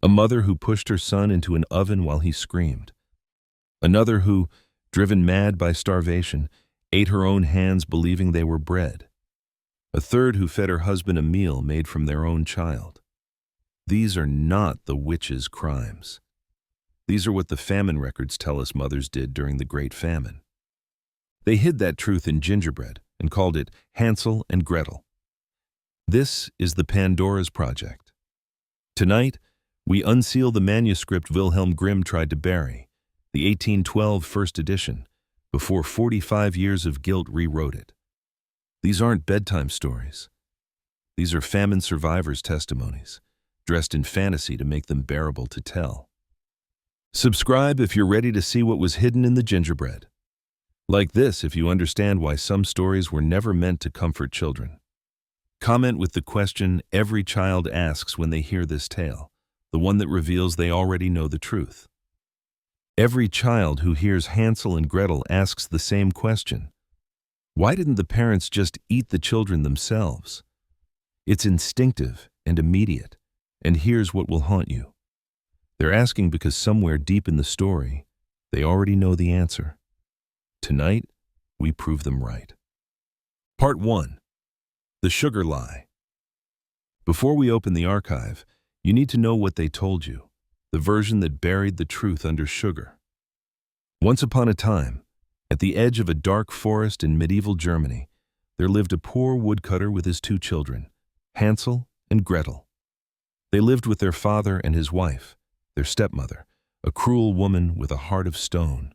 A mother who pushed her son into an oven while he screamed. Another who, driven mad by starvation, ate her own hands believing they were bread. A third who fed her husband a meal made from their own child. These are not the witches' crimes. These are what the famine records tell us mothers did during the Great Famine. They hid that truth in Gingerbread and called it Hansel and Gretel. This is the Pandora's Project. Tonight, we unseal the manuscript Wilhelm Grimm tried to bury, the 1812 first edition, before 45 years of guilt rewrote it. These aren't bedtime stories. These are famine survivors' testimonies, dressed in fantasy to make them bearable to tell. Subscribe if you're ready to see what was hidden in the gingerbread. Like this if you understand why some stories were never meant to comfort children. Comment with the question every child asks when they hear this tale, the one that reveals they already know the truth. Every child who hears Hansel and Gretel asks the same question. Why didn't the parents just eat the children themselves? It's instinctive and immediate, and here's what will haunt you. They're asking because somewhere deep in the story, they already know the answer. Tonight, we prove them right. Part 1. The Sugar Lie. Before we open the archive, you need to know what they told you, the version that buried the truth under sugar. Once upon a time, at the edge of a dark forest in medieval Germany, there lived a poor woodcutter with his 2 children, Hansel and Gretel. They lived with their father and his wife, their stepmother, a cruel woman with a heart of stone.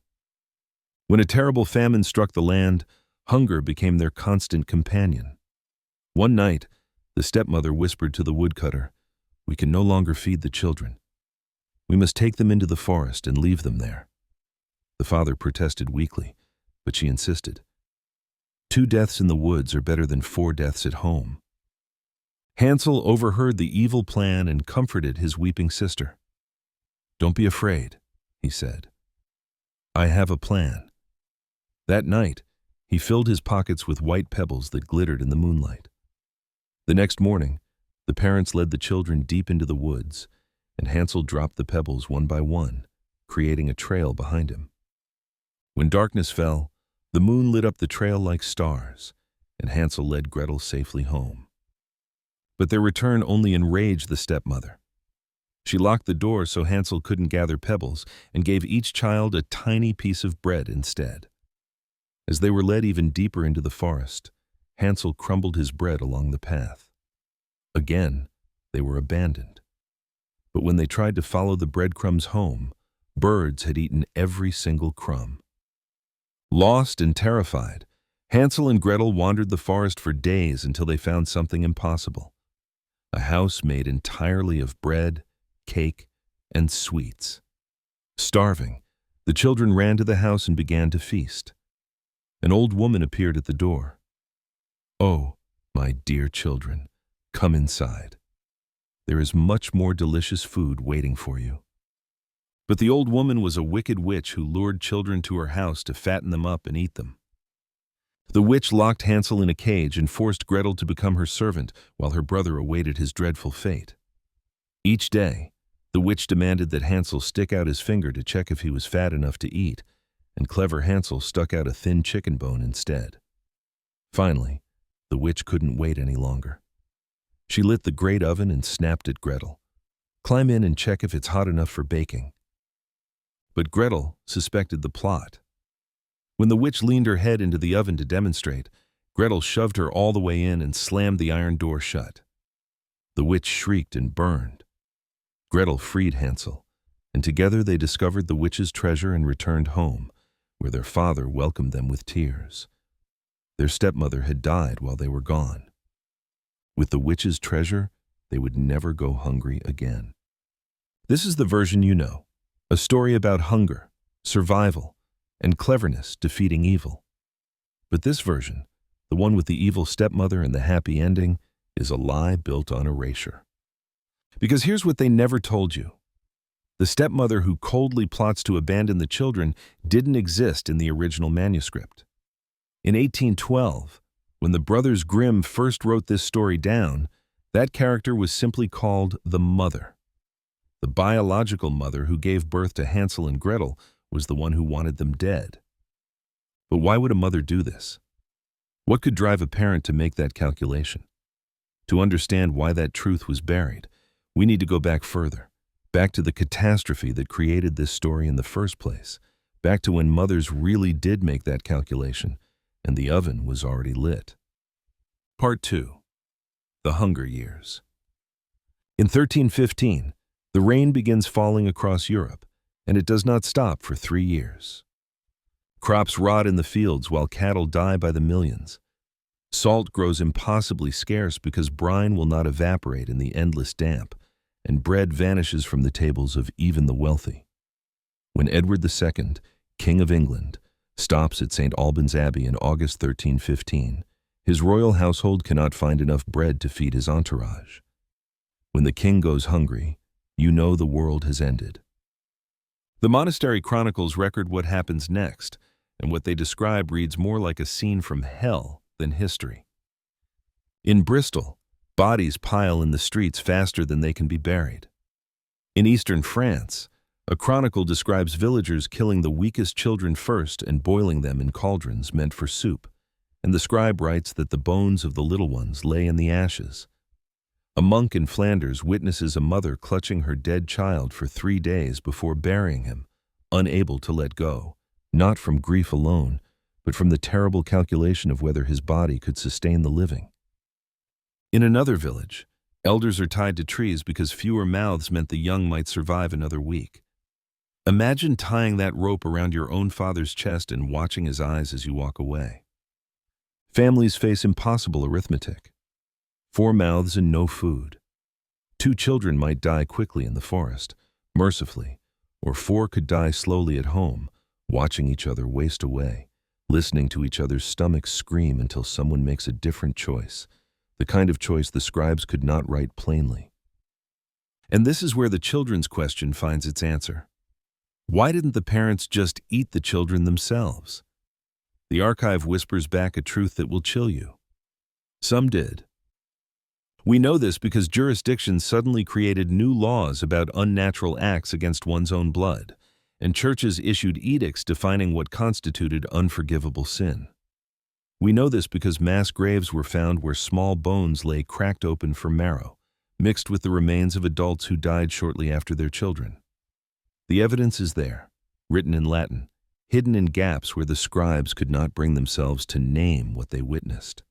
When a terrible famine struck the land, hunger became their constant companion. One night, the stepmother whispered to the woodcutter, "We can no longer feed the children. We must take them into the forest and leave them there." The father protested weakly, but she insisted. 2 deaths in the woods are better than 4 deaths at home. Hansel overheard the evil plan and comforted his weeping sister. "Don't be afraid," he said. "I have a plan." That night, he filled his pockets with white pebbles that glittered in the moonlight. The next morning, the parents led the children deep into the woods, and Hansel dropped the pebbles one by one, creating a trail behind him. When darkness fell, the moon lit up the trail like stars, and Hansel led Gretel safely home. But their return only enraged the stepmother. She locked the door so Hansel couldn't gather pebbles and gave each child a tiny piece of bread instead. As they were led even deeper into the forest, Hansel crumbled his bread along the path. Again, they were abandoned. But when they tried to follow the breadcrumbs home, birds had eaten every single crumb. Lost and terrified, Hansel and Gretel wandered the forest for days until they found something impossible. A house made entirely of bread, cake, and sweets. Starving, the children ran to the house and began to feast. An old woman appeared at the door. "Oh, my dear children, come inside. There is much more delicious food waiting for you." But the old woman was a wicked witch who lured children to her house to fatten them up and eat them. The witch locked Hansel in a cage and forced Gretel to become her servant while her brother awaited his dreadful fate. Each day, the witch demanded that Hansel stick out his finger to check if he was fat enough to eat, and clever Hansel stuck out a thin chicken bone instead. Finally, the witch couldn't wait any longer. She lit the great oven and snapped at Gretel. "Climb in and check if it's hot enough for baking." But Gretel suspected the plot. When the witch leaned her head into the oven to demonstrate, Gretel shoved her all the way in and slammed the iron door shut. The witch shrieked and burned. Gretel freed Hansel, and together they discovered the witch's treasure and returned home, where their father welcomed them with tears. Their stepmother had died while they were gone. With the witch's treasure, they would never go hungry again. This is the version you know, a story about hunger, survival, and cleverness defeating evil. But this version, the one with the evil stepmother and the happy ending, is a lie built on erasure. Because here's what they never told you. The stepmother who coldly plots to abandon the children didn't exist in the original manuscript. In 1812, when the brothers Grimm first wrote this story down, that character was simply called the Mother. The biological mother who gave birth to Hansel and Gretel was the one who wanted them dead. But why would a mother do this? What could drive a parent to make that calculation? To understand why that truth was buried, we need to go back further, back to the catastrophe that created this story in the first place, back to when mothers really did make that calculation, and the oven was already lit. Part 2. The Hunger Years. In 1315, the rain begins falling across Europe, and it does not stop for 3 years. Crops rot in the fields while cattle die by the millions. Salt grows impossibly scarce because brine will not evaporate in the endless damp, and bread vanishes from the tables of even the wealthy. When Edward II, King of England, stops at St. Albans Abbey in August 1315, his royal household cannot find enough bread to feed his entourage. When the king goes hungry, you know the world has ended. The monastery chronicles record what happens next, and what they describe reads more like a scene from hell than history. In Bristol, bodies pile in the streets faster than they can be buried. In eastern France, a chronicle describes villagers killing the weakest children first and boiling them in cauldrons meant for soup, and the scribe writes that the bones of the little ones lay in the ashes. A monk in Flanders witnesses a mother clutching her dead child for 3 days before burying him, unable to let go, not from grief alone, but from the terrible calculation of whether his body could sustain the living. In another village, elders are tied to trees because fewer mouths meant the young might survive another week. Imagine tying that rope around your own father's chest and watching his eyes as you walk away. Families face impossible arithmetic. 4 mouths and no food. 2 children might die quickly in the forest, mercifully, or 4 could die slowly at home, watching each other waste away, listening to each other's stomachs scream until someone makes a different choice, the kind of choice the scribes could not write plainly. And this is where the children's question finds its answer. Why didn't the parents just eat the children themselves? The archive whispers back a truth that will chill you. Some did. We know this because jurisdictions suddenly created new laws about unnatural acts against one's own blood, and churches issued edicts defining what constituted unforgivable sin. We know this because mass graves were found where small bones lay cracked open for marrow, mixed with the remains of adults who died shortly after their children. The evidence is there, written in Latin, hidden in gaps where the scribes could not bring themselves to name what they witnessed.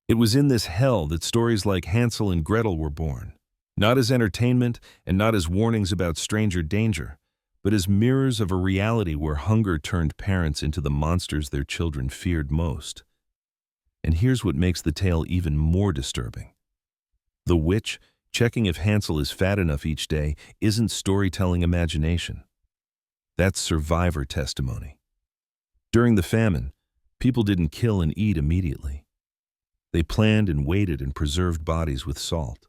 It was in this hell that stories like Hansel and Gretel were born, not as entertainment and not as warnings about stranger danger, but as mirrors of a reality where hunger turned parents into the monsters their children feared most. And here's what makes the tale even more disturbing. The witch, checking if Hansel is fat enough each day, isn't storytelling imagination. That's survivor testimony. During the famine, people didn't kill and eat immediately. They planned and waited and preserved bodies with salt.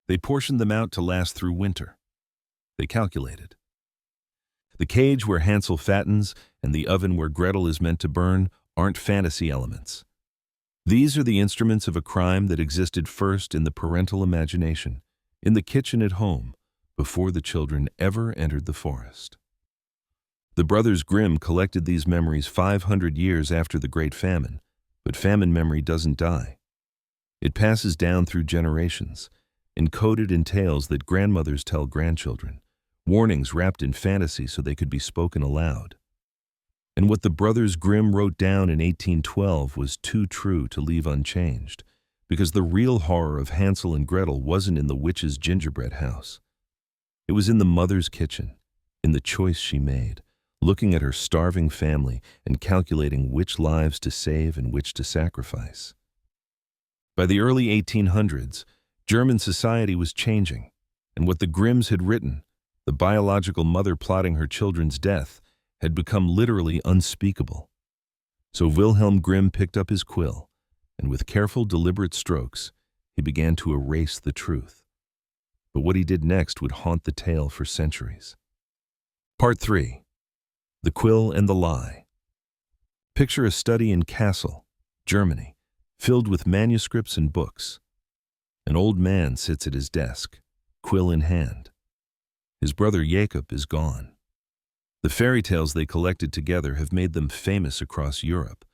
They portioned them out to last through winter. They calculated. The cage where Hansel fattens and the oven where Gretel is meant to burn aren't fantasy elements. These are the instruments of a crime that existed first in the parental imagination, in the kitchen at home, before the children ever entered the forest. The brothers Grimm collected these memories 500 years after the Great Famine, but famine memory doesn't die. It passes down through generations, encoded in tales that grandmothers tell grandchildren, warnings wrapped in fantasy so they could be spoken aloud. And what the brothers Grimm wrote down in 1812 was too true to leave unchanged, because the real horror of Hansel and Gretel wasn't in the witch's gingerbread house. It was in the mother's kitchen, in the choice she made, looking at her starving family and calculating which lives to save and which to sacrifice. By the early 1800s, German society was changing, and what the Grimms had written, the biological mother plotting her children's death, had become literally unspeakable. So Wilhelm Grimm picked up his quill, and with careful, deliberate strokes, he began to erase the truth. But what he did next would haunt the tale for centuries. Part 3. The Quill and the Lie. Picture a study in Kassel, Germany, filled with manuscripts and books. An old man sits at his desk, quill in hand, His brother Jacob is gone. The fairy tales they collected together have made them famous across Europe,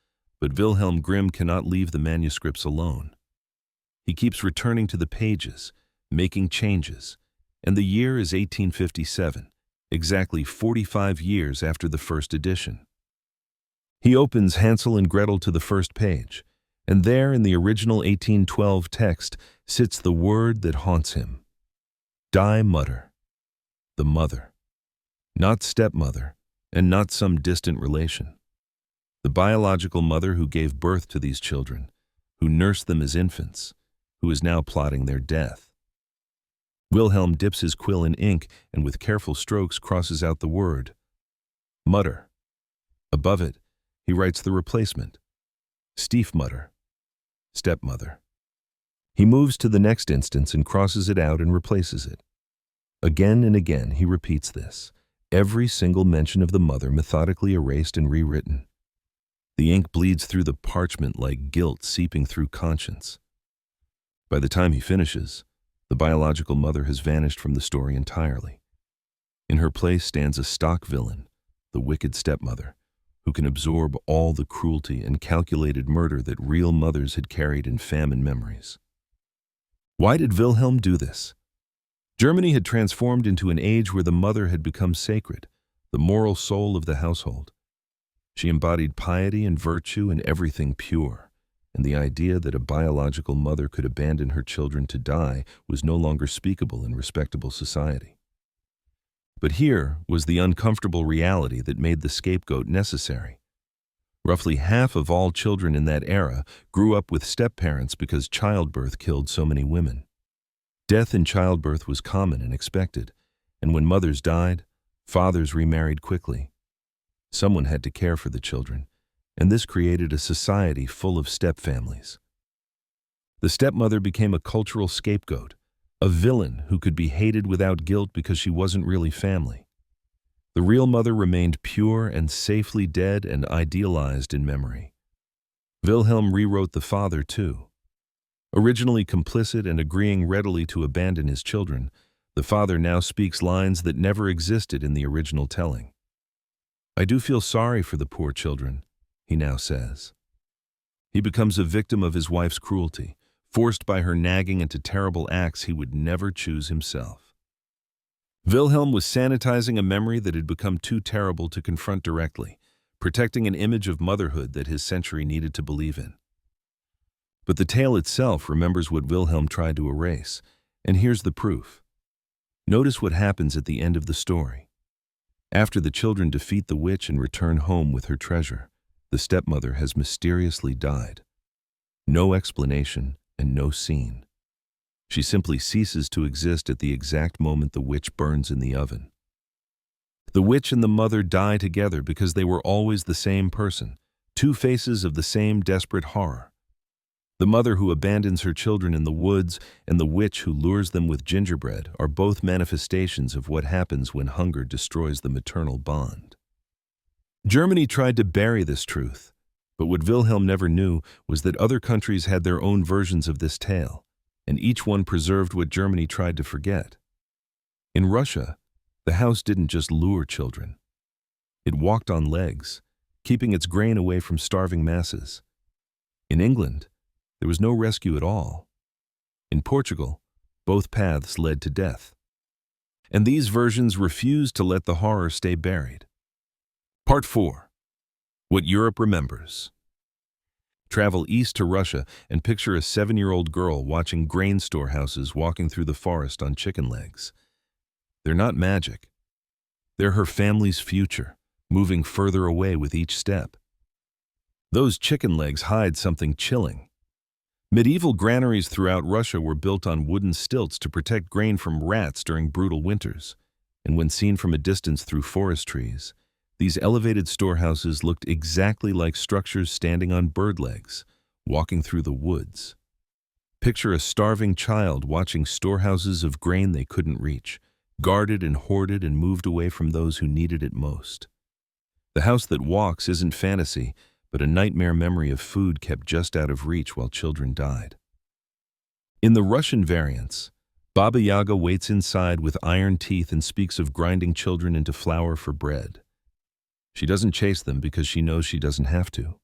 but Wilhelm Grimm cannot leave the manuscripts alone. He keeps returning to the pages, making changes, and the year is 1857, exactly 45 years after the first edition. He opens Hansel and Gretel to the first page, and there in the original 1812 text sits the word that haunts him. Die Mutter, the mother. Not stepmother, and not some distant relation. The biological mother who gave birth to these children, who nursed them as infants, who is now plotting their death. Wilhelm dips his quill in ink and with careful strokes crosses out the word, Mutter. Above it, he writes the replacement, Stiefmutter, stepmother. He moves to the next instance and crosses it out and replaces it. Again and again he repeats this, every single mention of the mother methodically erased and rewritten. The ink bleeds through the parchment like guilt seeping through conscience. By the time he finishes, the biological mother has vanished from the story entirely. In her place stands a stock villain, the wicked stepmother, who can absorb all the cruelty and calculated murder that real mothers had carried in famine memories. Why did Wilhelm do this? Germany had transformed into an age where the mother had become sacred, the moral soul of the household. She embodied piety and virtue and everything pure, and the idea that a biological mother could abandon her children to die was no longer speakable in respectable society. But here was the uncomfortable reality that made the scapegoat necessary. Roughly half of all children in that era grew up with step-parents because childbirth killed so many women. Death in childbirth was common and expected, and when mothers died, fathers remarried quickly. Someone had to care for the children, and this created a society full of step-families. The stepmother became a cultural scapegoat, a villain who could be hated without guilt because she wasn't really family. The real mother remained pure and safely dead and idealized in memory. Wilhelm rewrote the father too. Originally complicit and agreeing readily to abandon his children, the father now speaks lines that never existed in the original telling. I do feel sorry for the poor children, he now says. He becomes a victim of his wife's cruelty, forced by her nagging into terrible acts he would never choose himself. Wilhelm was sanitizing a memory that had become too terrible to confront directly, protecting an image of motherhood that his century needed to believe in. But the tale itself remembers what Wilhelm tried to erase, and here's the proof. Notice what happens at the end of the story. After the children defeat the witch and return home with her treasure, the stepmother has mysteriously died. No explanation and no scene. She simply ceases to exist at the exact moment the witch burns in the oven. The witch and the mother die together because they were always the same person, two faces of the same desperate horror. The mother who abandons her children in the woods and the witch who lures them with gingerbread are both manifestations of what happens when hunger destroys the maternal bond. Germany tried to bury this truth, but what Wilhelm never knew was that other countries had their own versions of this tale, and each one preserved what Germany tried to forget. In Russia, the house didn't just lure children. It walked on legs, keeping its grain away from starving masses. In England, there was no rescue at all. In Portugal, both paths led to death. And these versions refused to let the horror stay buried. Part 4. What Europe Remembers. Travel east to Russia and picture a 7-year-old girl watching grain storehouses walking through the forest on chicken legs. They're not magic. They're her family's future, moving further away with each step. Those chicken legs hide something chilling. Medieval granaries throughout Russia were built on wooden stilts to protect grain from rats during brutal winters, and when seen from a distance through forest trees, these elevated storehouses looked exactly like structures standing on bird legs, walking through the woods. Picture a starving child watching storehouses of grain they couldn't reach, guarded and hoarded and moved away from those who needed it most. The house that walks isn't fantasy, but a nightmare memory of food kept just out of reach while children died. In the Russian variants, Baba Yaga waits inside with iron teeth and speaks of grinding children into flour for bread. She doesn't chase them because she knows she doesn't have to.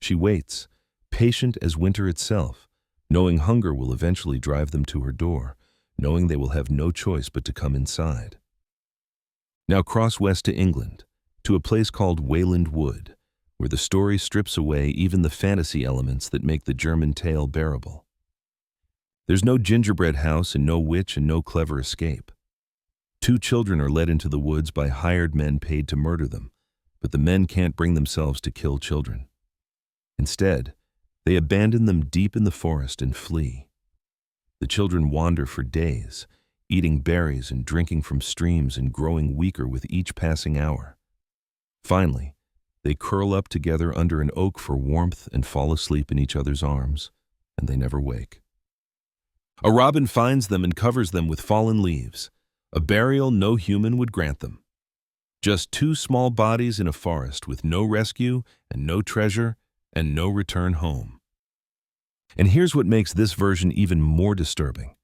She waits, patient as winter itself, knowing hunger will eventually drive them to her door, knowing they will have no choice but to come inside. Now cross west to England, to a place called Wayland Wood, where the story strips away even the fantasy elements that make the German tale bearable. There's no gingerbread house and no witch and no clever escape. 2 children are led into the woods by hired men paid to murder them, but the men can't bring themselves to kill children. Instead, they abandon them deep in the forest and flee. The children wander for days, eating berries and drinking from streams and growing weaker with each passing hour. Finally, they curl up together under an oak for warmth and fall asleep in each other's arms, and they never wake. A robin finds them and covers them with fallen leaves, a burial no human would grant them. Just 2 small bodies in a forest with no rescue and no treasure and no return home. And here's what makes this version even more disturbing.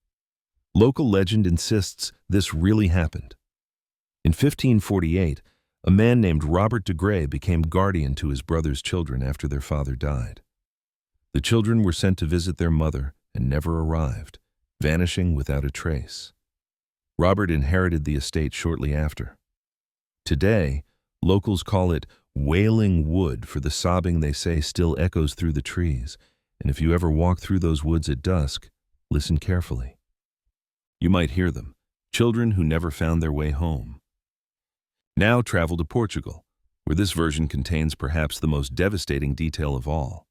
Local legend insists this really happened. In 1548, a man named Robert de Grey became guardian to his brother's children after their father died. The children were sent to visit their mother and never arrived, vanishing without a trace. Robert inherited the estate shortly after. Today, locals call it Wailing Wood for the sobbing they say still echoes through the trees, and if you ever walk through those woods at dusk, listen carefully. You might hear them, children who never found their way home. Now travel to Portugal, where this version contains perhaps the most devastating detail of all.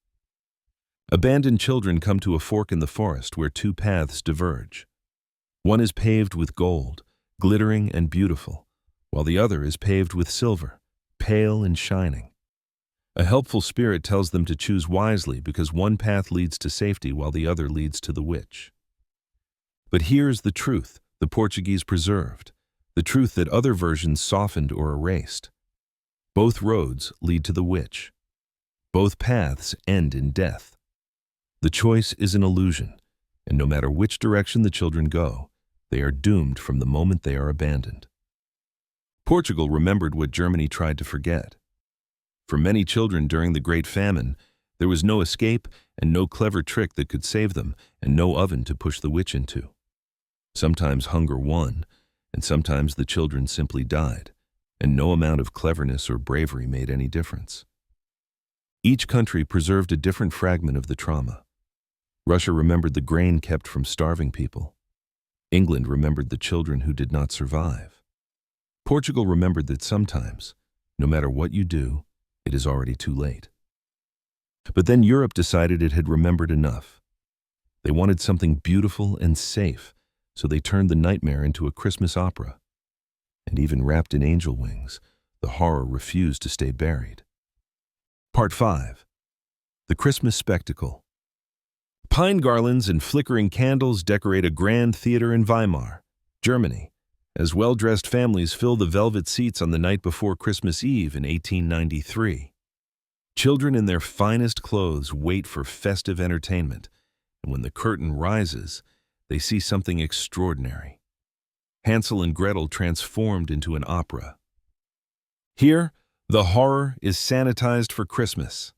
Abandoned children come to a fork in the forest where 2 paths diverge. One is paved with gold, glittering and beautiful, while the other is paved with silver, pale and shining. A helpful spirit tells them to choose wisely because one path leads to safety while the other leads to the witch. But here's the truth the Portuguese preserved, the truth that other versions softened or erased. Both roads lead to the witch. Both paths end in death. The choice is an illusion, and no matter which direction the children go, they are doomed from the moment they are abandoned. Portugal remembered what Germany tried to forget. For many children during the Great Famine, there was no escape and no clever trick that could save them, and no oven to push the witch into. Sometimes hunger won, and sometimes the children simply died, and no amount of cleverness or bravery made any difference. Each country preserved a different fragment of the trauma. Russia remembered the grain kept from starving people. England remembered the children who did not survive. Portugal remembered that sometimes, no matter what you do, it is already too late. But then Europe decided it had remembered enough. They wanted something beautiful and safe, so they turned the nightmare into a Christmas opera. And even wrapped in angel wings, the horror refused to stay buried. Part 5. The Christmas Spectacle. Pine garlands and flickering candles decorate a grand theater in Weimar, Germany, as well-dressed families fill the velvet seats on the night before Christmas Eve in 1893. Children in their finest clothes wait for festive entertainment, and when the curtain rises, they see something extraordinary. Hansel and Gretel transformed into an opera. Here, the horror is sanitized for Christmas.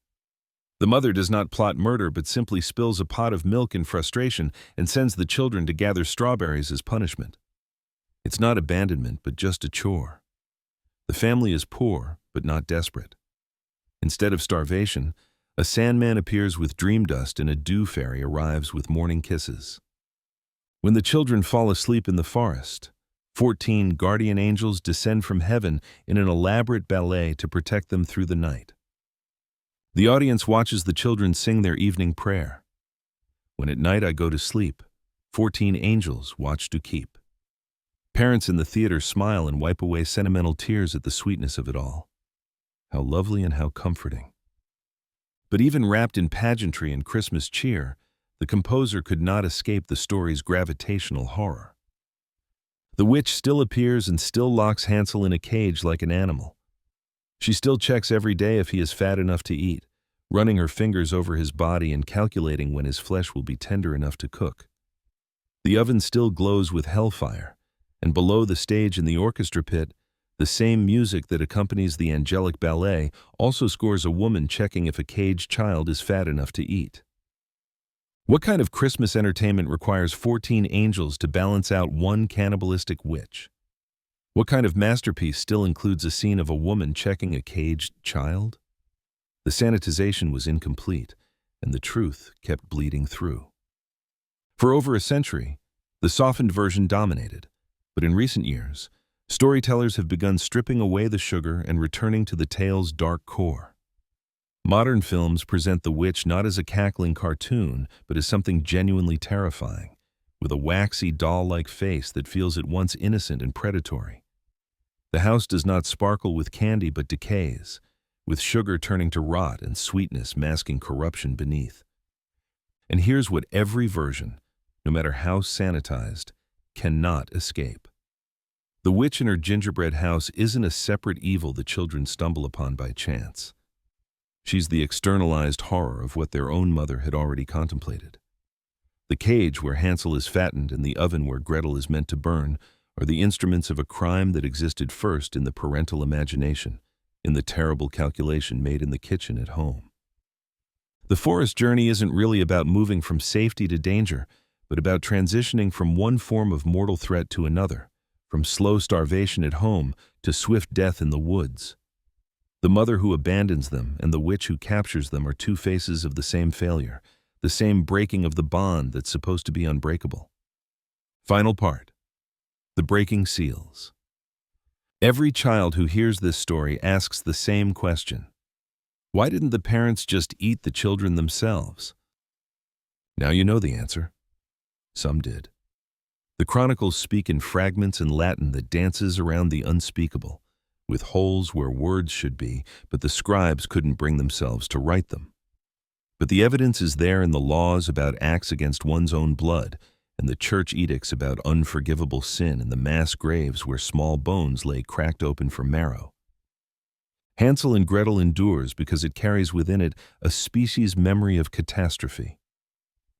The mother does not plot murder but simply spills a pot of milk in frustration and sends the children to gather strawberries as punishment. It's not abandonment but just a chore. The family is poor but not desperate. Instead of starvation, a sandman appears with dream dust and a dew fairy arrives with morning kisses. When the children fall asleep in the forest, 14 guardian angels descend from heaven in an elaborate ballet to protect them through the night. The audience watches the children sing their evening prayer. When at night I go to sleep, 14 angels watch to keep. Parents in the theater smile and wipe away sentimental tears at the sweetness of it all. How lovely and how comforting. But even wrapped in pageantry and Christmas cheer, the composer could not escape the story's gravitational horror. The witch still appears and still locks Hansel in a cage like an animal. She still checks every day if he is fat enough to eat, running her fingers over his body and calculating when his flesh will be tender enough to cook. The oven still glows with hellfire, and below the stage in the orchestra pit, the same music that accompanies the angelic ballet also scores a woman checking if a caged child is fat enough to eat. What kind of Christmas entertainment requires 14 angels to balance out one cannibalistic witch? What kind of masterpiece still includes a scene of a woman checking a caged child? The sanitization was incomplete, and the truth kept bleeding through. For over a century, the softened version dominated, but in recent years, storytellers have begun stripping away the sugar and returning to the tale's dark core. Modern films present the witch not as a cackling cartoon, but as something genuinely terrifying, with a waxy doll-like face that feels at once innocent and predatory. The house does not sparkle with candy but decays, with sugar turning to rot and sweetness masking corruption beneath. And here's what every version, no matter how sanitized, cannot escape. The witch in her gingerbread house isn't a separate evil the children stumble upon by chance. She's the externalized horror of what their own mother had already contemplated. The cage where Hansel is fattened and the oven where Gretel is meant to burn are the instruments of a crime that existed first in the parental imagination, in the terrible calculation made in the kitchen at home. The forest journey isn't really about moving from safety to danger, but about transitioning from one form of mortal threat to another, from slow starvation at home to swift death in the woods. The mother who abandons them and the witch who captures them are two faces of the same failure, the same breaking of the bond that's supposed to be unbreakable. Final part. The breaking seals. Every child who hears this story asks the same question. Why didn't the parents just eat the children themselves? Now you know the answer. Some did. The chronicles speak in fragments in Latin that dances around the unspeakable, with holes where words should be, but the scribes couldn't bring themselves to write them. But the evidence is there in the laws about acts against one's own blood, and the church edicts about unforgivable sin and the mass graves where small bones lay cracked open for marrow. Hansel and Gretel endures because it carries within it a species memory of catastrophe.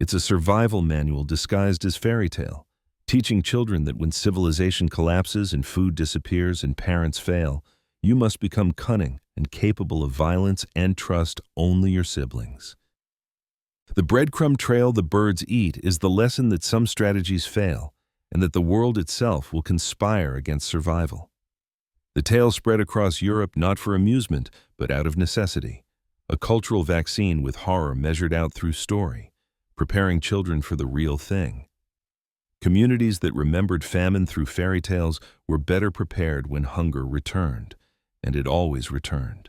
It's a survival manual disguised as fairy tale, teaching children that when civilization collapses and food disappears and parents fail, you must become cunning and capable of violence and trust only your siblings. The breadcrumb trail the birds eat is the lesson that some strategies fail, and that the world itself will conspire against survival. The tale spread across Europe not for amusement, but out of necessity, a cultural vaccine with horror measured out through story, preparing children for the real thing. Communities that remembered famine through fairy tales were better prepared when hunger returned, and it always returned.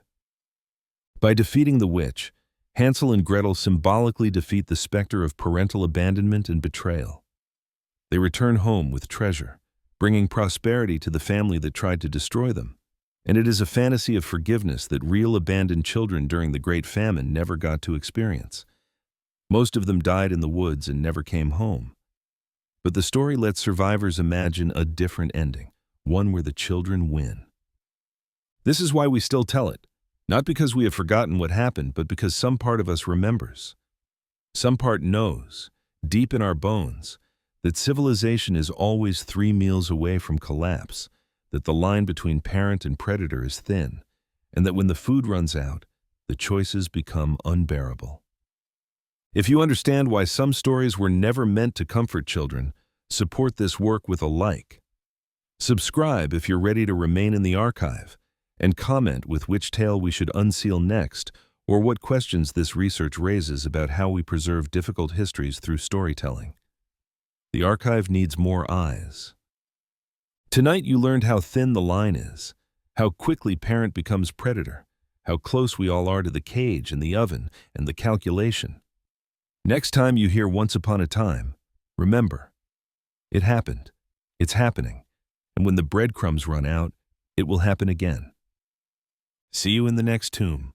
By defeating the witch, Hansel and Gretel symbolically defeat the specter of parental abandonment and betrayal. They return home with treasure, bringing prosperity to the family that tried to destroy them. And it is a fantasy of forgiveness that real abandoned children during the Great Famine never got to experience. Most of them died in the woods and never came home. But the story lets survivors imagine a different ending, one where the children win. This is why we still tell it, not because we have forgotten what happened, but because some part of us remembers. Some part knows, deep in our bones, that civilization is always 3 meals away from collapse, that the line between parent and predator is thin, and that when the food runs out, the choices become unbearable. If you understand why some stories were never meant to comfort children, support this work with a like. Subscribe if you're ready to remain in the archive, and comment with which tale we should unseal next, or what questions this research raises about how we preserve difficult histories through storytelling. The archive needs more eyes. Tonight you learned how thin the line is, how quickly parent becomes predator, how close we all are to the cage and the oven and the calculation. Next time you hear Once Upon a Time, remember, it happened, it's happening, and when the breadcrumbs run out, it will happen again. See you in the next tomb.